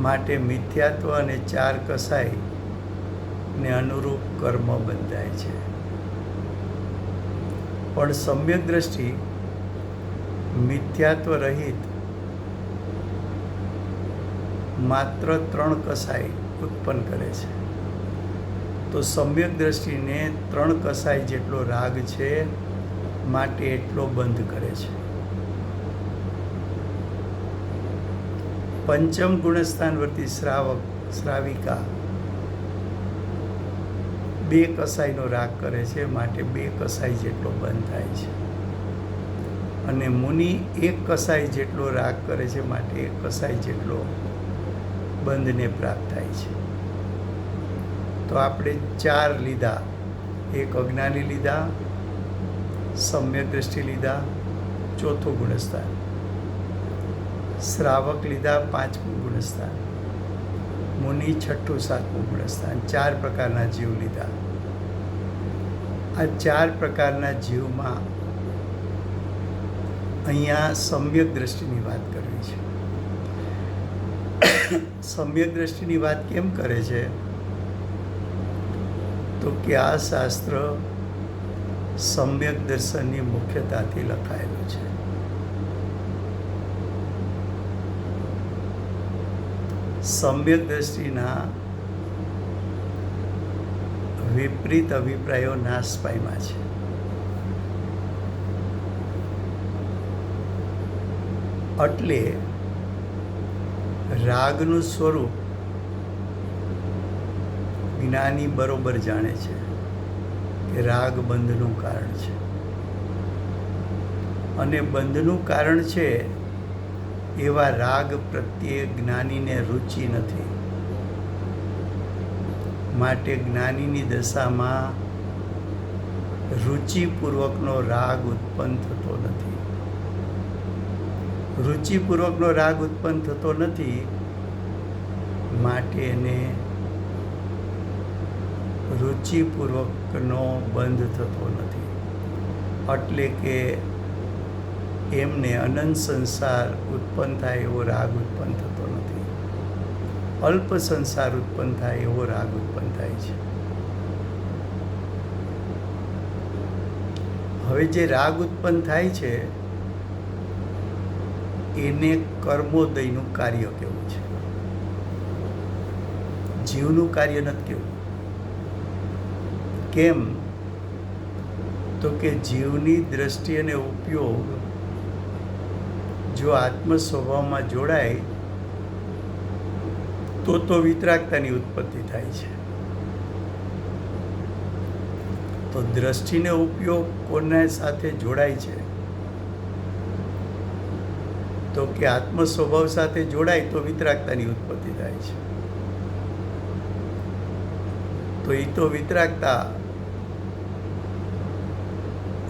માટે મિથ્યાત્વ અને 4 કસાઈને અનુરૂપ કર્મ બંધાય છે. પણ સમ્યક દ્રષ્ટિ મિથ્યાત્વ રહિત માત્ર 3 કસાઈ ઉત્પન્ન કરે છે. તો સમ્યક દ્રષ્ટિને 3 કસાઈ જેટલો રાગ છે, માટે એટલો બંધ કરે છે. પંચમ ગુણસ્થાનવર્તી શ્રાવિકા 2 કસાઈનો રાગ કરે છે, માટે 2 કસાઈ જેટલો બંધ થાય છે. અને મુનિ 1 કસાઈ જેટલો રાગ કરે છે, માટે 1 કસાઈ જેટલો બંધને પ્રાપ્ત થાય છે. તો આપણે 4 લીધા. 1 અજ્ઞાની લીધા, સમ્યક દ્રષ્ટિ લીધા, 4થું ગુણસ્થાન, શ્રાવક લીધા 5મું ગુણસ્થાન, મુનિ 6ઠું 7મું ગુણસ્થાન. 4 પ્રકારના જીવ લીધા. આ 4 પ્રકારના જીવમાં અહીંયા સમ્યક દ્રષ્ટિની વાત કરવી છે. સમ્યક દ્રષ્ટિની વાત કેમ કરે છે? તો કે આ શાસ્ત્ર સમ્યક દર્શનની મુખ્યતાથી લખાયેલું છે. સમ્યક દ્રષ્ટિના વિપરીત અભિપ્રાયો નાશ પામ્યા છે. એટલે રાગનું સ્વરૂપ જ્ઞાની બરોબર જાણે છે કે રાગ બંધનું કારણ છે, અને બંધનું કારણ છે એવા રાગ પ્રત્યે જ્ઞાનીને રુચિ નથી. માટે જ્ઞાનીની દશામાં રુચિપૂર્વકનો રાગ ઉત્પન્ન થતો નથી. રુચિપૂર્વકનો રાગ ઉત્પન્ન થતો નથી, માટે એને રુચિપૂર્વકનો બંધ થતો નથી. એટલે કે એમને અનંત સંસાર ઉત્પન્ન થાય એવો રાગ ઉત્પન્ન થતો નથી. અલ્પ સંસાર ઉત્પન્ન થાય એવો રાગ ઉત્પન્ન થાય છે. હવે જે રાગ ઉત્પન્ન થાય છે એને કર્મોદયનું કાર્ય કહેવું છે, જીવનું કાર્ય નથી કહેવું. કેમ? તો કે જીવની દ્રષ્ટિ અને ઉપયોગ જો આત્મ સ્વભાવમાં જોડાય તો વિતરાગતાની ઉત્પત્તિ થાય છે. તો દ્રષ્ટિને ઉપયોગ કોના સાથે જોડાય છે? તો કે આત્મ સ્વભાવ સાથે જોડાય તો વિતરાગતાની ઉત્પત્તિ થાય છે. તો એ તો વિતરાગતા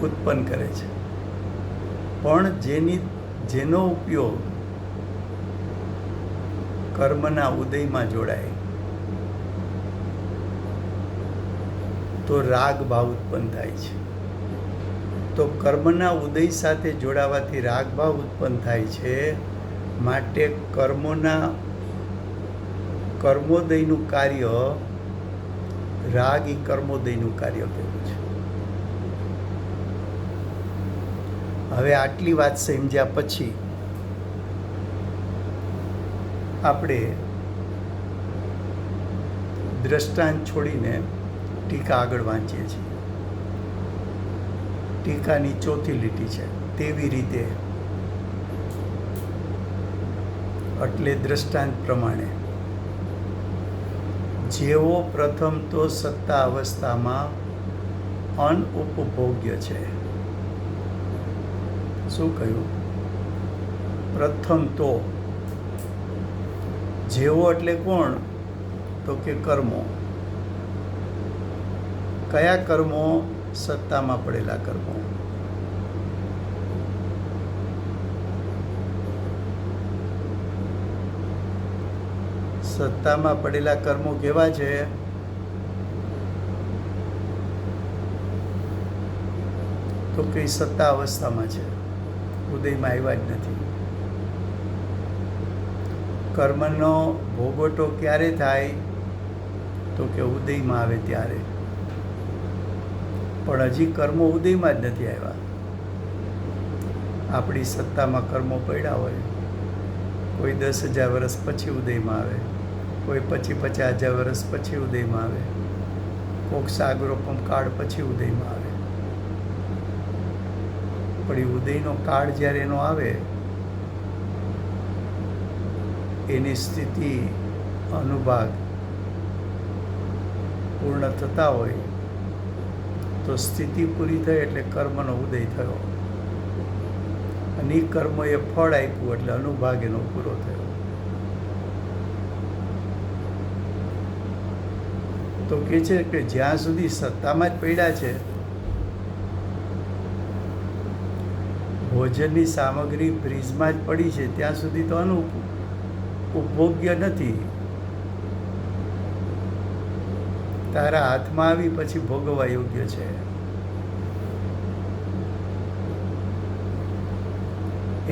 ઉત્પન્ન કરે છે. પણ જેનો ઉપયોગ કર્મના ઉદયમાં જોડાય તો રાગ ભાવ ઉત્પન્ન થાય છે. તો કર્મના ઉદય સાથે જોડાવાથી રાગ ભાવ ઉત્પન્ન થાય છે. માટે કર્મોદયનું કાર્ય રાગ એ કર્મોદયનું કાર્ય કહેવું છે. હવે આટલી વાત સમજ્યા પછી આપણે દ્રષ્ટાંત છોડીને ટીકા આગળ વાંચીએ છીએ. ટીકાની ચોથી લીટી છે તેવી રીતે, એટલે દ્રષ્ટાંત પ્રમાણે જેવો પ્રથમ તો સત્તા અવસ્થામાં અનઉપભોગ્ય છે. શું કહ્યું? પ્રથમ તો જેવો એટલે કોણ? તો કે કર્મો. કયા કર્મો? સત્તામાં પડેલા કર્મો. સત્તામાં પડેલા કર્મો કેવા છે? તો કે સત્તા અવસ્થામાં છે, ઉદયમાં આવ્યા જ નથી. કર્મનો ભોગવટો ક્યારે થાય? તો કે ઉદયમાં આવે ત્યારે. પણ હજી કર્મો ઉદયમાં જ નથી આવ્યા. આપણી સત્તામાં કર્મો પડ્યા હોય, કોઈ 10,000 વર્ષ પછી ઉદયમાં આવે, કોઈ પછી 50,000 વર્ષ પછી ઉદયમાં આવે, કોઈક સાગરોપમ કાળ પછી ઉદયમાં આવે. પણ એ ઉદયનો કાળ જ્યારે એનો આવે, એની સ્થિતિ અનુભાગ પૂર્ણ થતા હોય તો સ્થિતિ પૂરી થઈ એટલે કર્મનો ઉદય થયો, અને એ કર્મોએ ફળ આપ્યું એટલે અનુભાગ એનો પૂરો થયો. તો કહે છે કે જ્યાં સુધી સત્તામાં જ પડ્યા છે, ભોજનની સામગ્રી ફ્રીજમાં જ પડી છે, ત્યાં સુધી તો ઉપભોગ્ય નથી. તારા હાથમાં આવી પછી ભોગવવા યોગ્ય છે.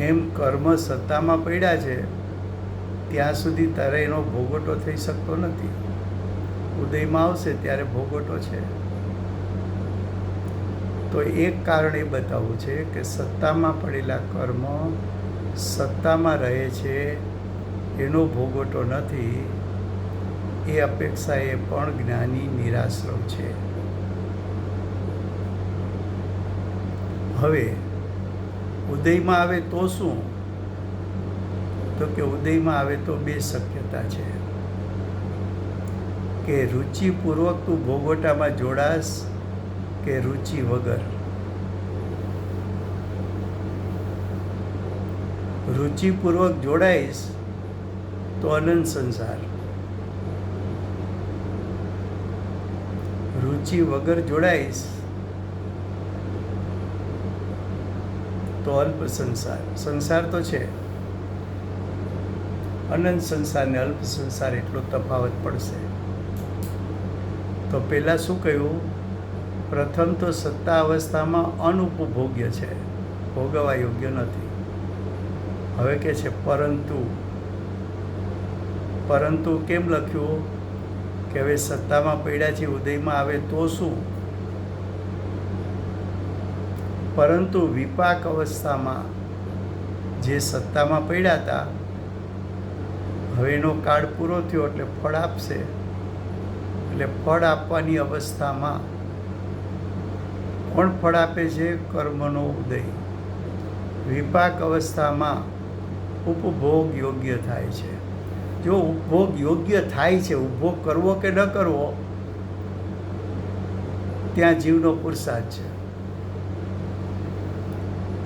એમ કર્મ સત્તામાં પડ્યા છે ત્યાં સુધી તારે એનો ભોગવટો થઈ શકતો નથી. ઉદયમાં આવશે ત્યારે ભોગવટો છે. તો એક કારણ એ બતાવવું છે કે સત્તામાં પડેલા કર્મ સત્તામાં રહે છે, એનો ભોગવટો નથી. એ અપેક્ષાએ પણ જ્ઞાની નિરાશ્રવ છે. હવે ઉદયમાં આવે તો શું? તો કે ઉદયમાં આવે તો બે શક્યતા છે કે રુચિપૂર્વક તું ભોગવટામાં જોડાસ કે રુચિ વગર. રુચિપૂર્વક જોડાઈશ તો અનંત સંસાર, રુચિ વગર જોડાઈશ તો અલ્પ સંસાર. સંસાર તો છે, અનંત સંસાર ને અલ્પ સંસાર એટલો તફાવત પડશે. તો પહેલાં શું કહ્યું? પ્રથમ તો સત્તા અવસ્થામાં અનુપભોગ્ય છે, ભોગવવા યોગ્ય નથી. હવે કે છે પરંતુ કેમ લખ્યું? કે હવે સત્તામાં પડ્યા છે, ઉદયમાં આવે તો શું? પરંતુ વિપાક અવસ્થામાં જે સત્તામાં પડ્યા હતા, હવે એનો કાળ પૂરો થયો એટલે ફળ આપશે. એટલે ફળ આપવાની અવસ્થામાં કોણ ફળ આપે છે? કર્મનો ઉદય. વિપાક અવસ્થામાં ઉપભોગ યોગ્ય થાય છે. જો ઉપભોગ યોગ્ય થાય છે, ઉપભોગ કરવો કે ન કરવો ત્યાં જીવનો પુરુષાર્થ છે.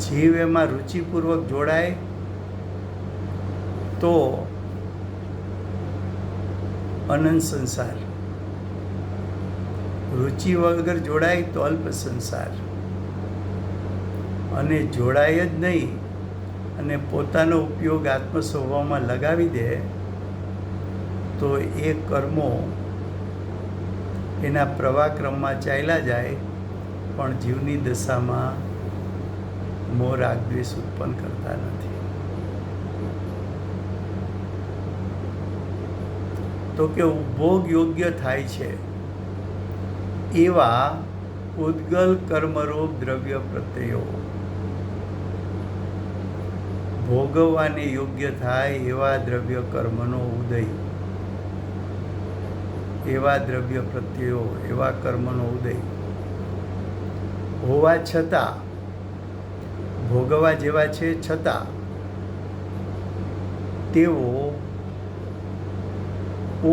જીવ એમાં રુચિપૂર્વક જોડાય તો અનંત સંસાર, રુચિ વગર જોડાય તો અલ્પ સંસાર. અને જોડાય જ નહીં અને પોતાનો ઉપયોગ આત્મ સ્વભાવમાં લગાવી દે તો એ કર્મો એના પ્રવાહક્રમમાં ચાલ્યા જાય, પણ જીવની દશામાં મોહ રાગ દ્વેષ ઉત્પન્ન કરતા નથી. તો કે ઉપભોગ યોગ્ય થાય છે એવા ઉદ્ગલ કર્મરૂપ દ્રવ્ય પ્રત્યયો, ભોગવવાને યોગ્ય થાય એવા દ્રવ્ય કર્મનો ઉદય, એવા દ્રવ્ય પ્રત્યયો, એવા કર્મનો ઉદય હોવા છતાં, ભોગવવા જેવા છે છતાં તેઓ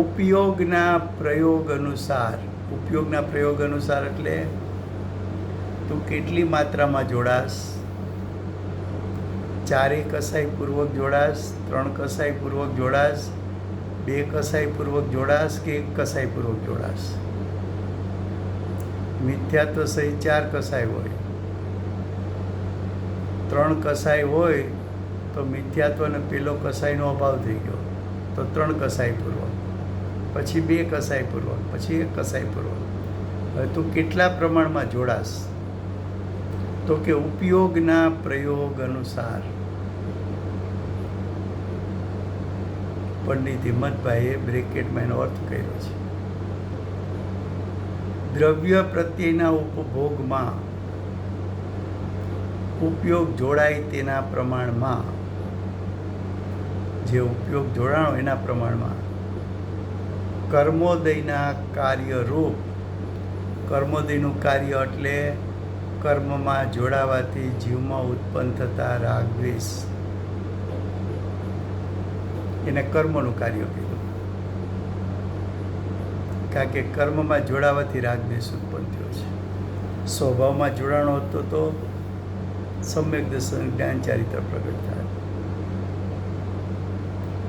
ઉપયોગના પ્રયોગ અનુસાર, ઉપયોગના પ્રયોગ અનુસાર એટલે તું કેટલી માત્રામાં જોડાશ? 4 કસાઈપૂર્વક જોડાશ, 3 કસાઈપૂર્વક જોડાશ, 2 કસાઈપૂર્વક જોડાશ કે 1 કસાઈપૂર્વક જોડાશ? મિથ્યાત્વ સહિત 4 કસાઈ હોય, 3 કસાઈ હોય તો મિથ્યાત્વ અને પેલો કસાઈનો અભાવ થઈ ગયો, તો 3 કસાઈપૂર્વક, પછી 2 કસાઈપૂર્વક, પછી 1 કસાઈપૂર્વક. હવે તું કેટલા પ્રમાણમાં જોડાશ? તો કે ઉપયોગના પ્રયોગ અનુસાર. પંડિત હિંમતભાઈએ બ્રેકેટમાં એનો અર્થ કર્યો છે. દ્રવ્ય પ્રત્યેના ઉપભોગમાં ઉપયોગ જોડાય તેના પ્રમાણમાં, જે ઉપયોગ જોડાણો એના પ્રમાણમાં કર્મોદયના કાર્યરૂપ, કર્મોદયનું કાર્ય એટલે કર્મમાં જોડાવાથી જીવમાં ઉત્પન્ન થતા રાગ દ્વેષ, એને કર્મનું કાર્ય કીધું. કારણ કે કર્મમાં જોડાવાથી રાગ દ્વેષ ઉત્પન્ન થયો છે. સ્વભાવમાં જોડાણો હતો તો સમ્યક દર્શન જ્ઞાન ચારિત્ર પ્રગટ થાય.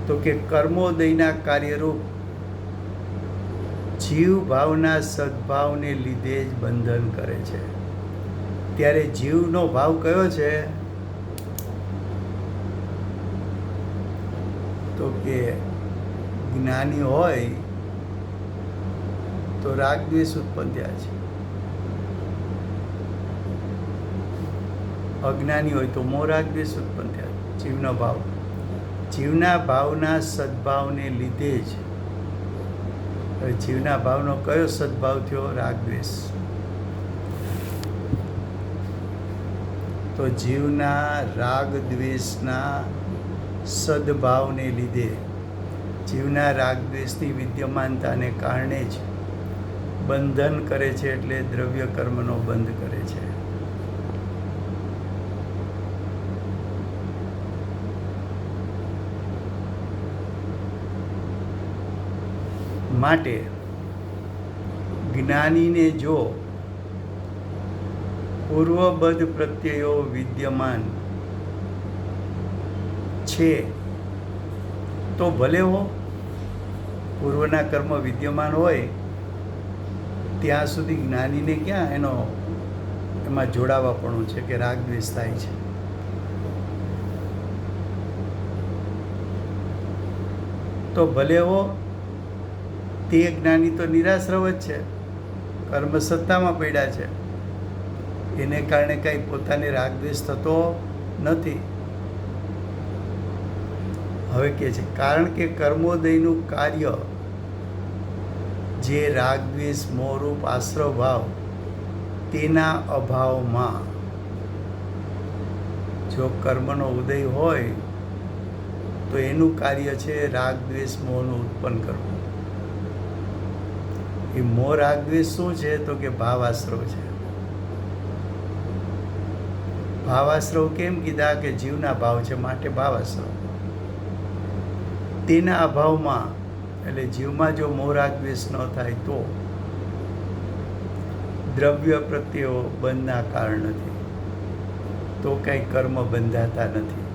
તો કે કર્મોદયના કાર્યરૂપ જીવ ભાવના સદભાવને લીધે જ બંધન કરે છે. ત્યારે જીવનો ભાવ કયો છે? તો કે જ્ઞાની હોય તો રાગ દ્વેષ ઉત્પન્ન થયા છે, અજ્ઞાની હોય તો મોહ રાગ દ્વેષ ઉત્પન્ન થયા. જીવનો ભાવ, જીવના ભાવના સદભાવને લીધે જ. હવે જીવના ભાવનો કયો સદભાવ થયો? રાગ દ્વેષ. તો જીવના રાગ દ્વેષના સદભાવને લીધે જીવના રાગદ્વેષની વિદ્યમાનતાને કારણે જ બંધન કરે છે, એટલે દ્રવ્ય કર્મનો બંધ કરે છે. માટે જ્ઞાનીને જો પૂર્વબદ્ધ પ્રત્યયો વિદ્યમાન છે તો ભલે હો, પૂર્વના કર્મ વિદ્યમાન હોય ત્યાં સુધી જ્ઞાનીને ક્યાં એમાં જોડાવાપણું છે કે રાગ દ્વેષ થાય છે. તો ભલે હો, તે જ્ઞાની તો નિરાશ્રવ જ છે, કર્મ સત્તામાં પડ્યા છે, એને કારણે કંઈ પોતાને રાગ દ્વેષ થતો નથી. હવે કે છે કારણ કે કર્મોદયનું કાર્ય જે રાગ દ્વેષ મોહરૂપ આશ્રવ ભાવ તેના અભાવમાં, જો કર્મનો ઉદય હોય તો એનું કાર્ય છે રાગ દ્વેષ મોહનું ઉત્પન્ન કરવું. એ મોહ રાગ દ્વેષ શું છે તો કે ભાવાશ્રવ છે. ભાવાશ્રવ કેમ કીધા કે જીવના ભાવ છે માટે ભાવાશ્રવ. તેના અભાવમાં એટલે જીવમાં જો મોહ રાગ દ્વેષ ન થાય તો દ્રવ્ય પ્રત્યયો બંધના કારણ નથી, તો કંઈ કર્મ બંધાતા નથી.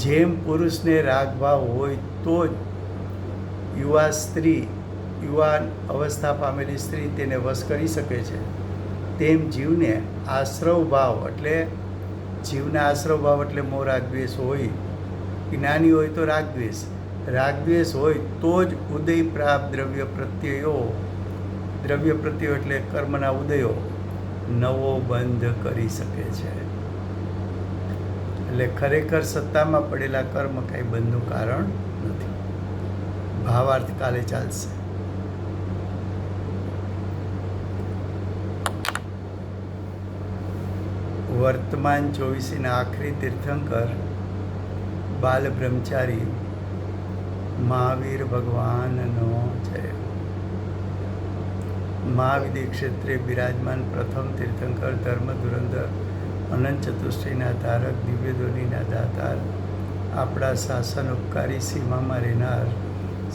જેમ પુરુષને રાગભાવ હોય તો જ યુવાન અવસ્થા પામેલી સ્ત્રી તેને વશ કરી શકે છે, તેમ જીવને આશ્રવ ભાવ એટલે જીવના આશ્રવ ભાવ એટલે મોહ રાગ દ્વેષ હોય. જ્ઞાની હોય તો રાગ દ્વેષ હોય તો જ ઉદય પ્રાપ્ત દ્રવ્ય પ્રત્યયો એટલે કર્મના ઉદયો નવો બંધ કરી શકે છે. એટલે ખરેખર સત્તામાં પડેલા કર્મ કાંઈ બંધનું કારણ નથી. ભાવાર્થ કાલે ચાલશે. વર્તમાન 24ના આખરી તીર્થંકર બાલ બ્રહ્મચારી મહાવીર ભગવાનનો જય. મહાવિદ્ય ક્ષેત્રે બિરાજમાન પ્રથમ તીર્થંકર ધર્મ ધુરંધર અનંત ચતુષ્ટયના ધારક દિવ્ય ધ્વનિના દાતાર આપણા શાસન ઉપકારી સીમામાં રહેનાર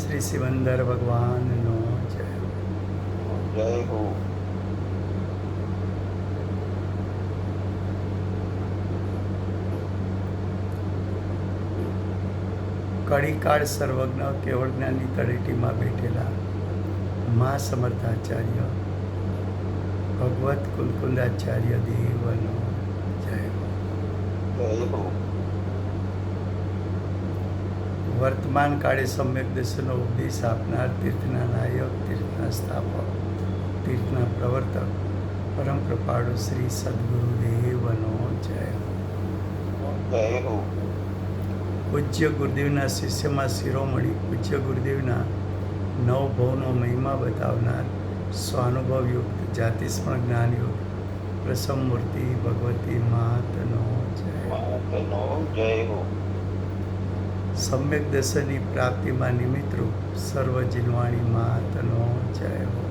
શ્રી સિમંદર ભગવાનનો જય. જય હો. કળીકાળ સર્વજ્ઞ કેવળ જ્ઞાનની તળેટીમાં બેઠેલા મા સમર્થાચાર્ય ભગવત કુલકુંદાચાર્ય દેવનો જય. જય હો. વર્તમાન કાળે સમ્યક દર્શનનો ઉપદેશ આપનાર તીર્થના નાયક, તીર્થના સ્થાપક, તીર્થના પ્રવર્તક પરમ કૃપાળુ શ્રી સદગુરુદેવનો જય. જય હો. પૂજ્ય ગુરુદેવના શિષ્યમાં શિરોમણી પૂજ્ય ગુરુદેવના નવ ભવનો મહિમા બતાવનાર સ્વાનુભવયુક્ત જાતિસ્મરણ જ્ઞાનયુક્ત પ્રસમ મૂર્તિ ભગવતી માતનો જય. માતનો જય હો. સમ્યક દર્શનની પ્રાપ્તિમાં નિમિત્તરૂપ સર્વ જીનવાણી માતનો જય હો.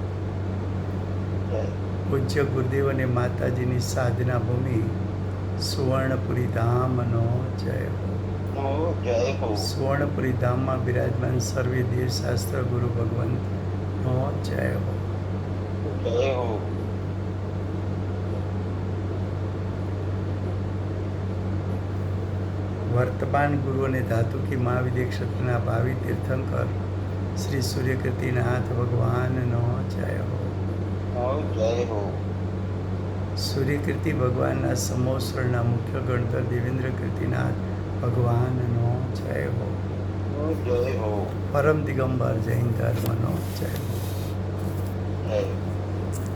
જય. પૂજ્ય ગુરુદેવ અને માતાજીની સાધના ભૂમિ સુવર્ણપુરી ધામનો જય હો. જય હો. સુવર્ણપુરી ધામમાં બિરાજમાન સર્વે દેવશાસ્ત્ર ગુરુ ભગવંતનો જય હો. જય હો. વર્તમાન ગુરુ અને ધાતુકી મહાવિદ્ય ક્ષેત્રના ભાવિ તીર્થંકર શ્રી સૂર્યકૃતિનાથ ભગવાનનો જય હો. જય હો. સૂર્યકીર્તિ ભગવાનના સમોસરણના મુખ્ય ગણધર દેવેન્દ્ર કીર્તિનાથ ભગવાનનો જય હો. જય હો. પરમ દિગંબર જૈન ધર્મનો જય હો. જય.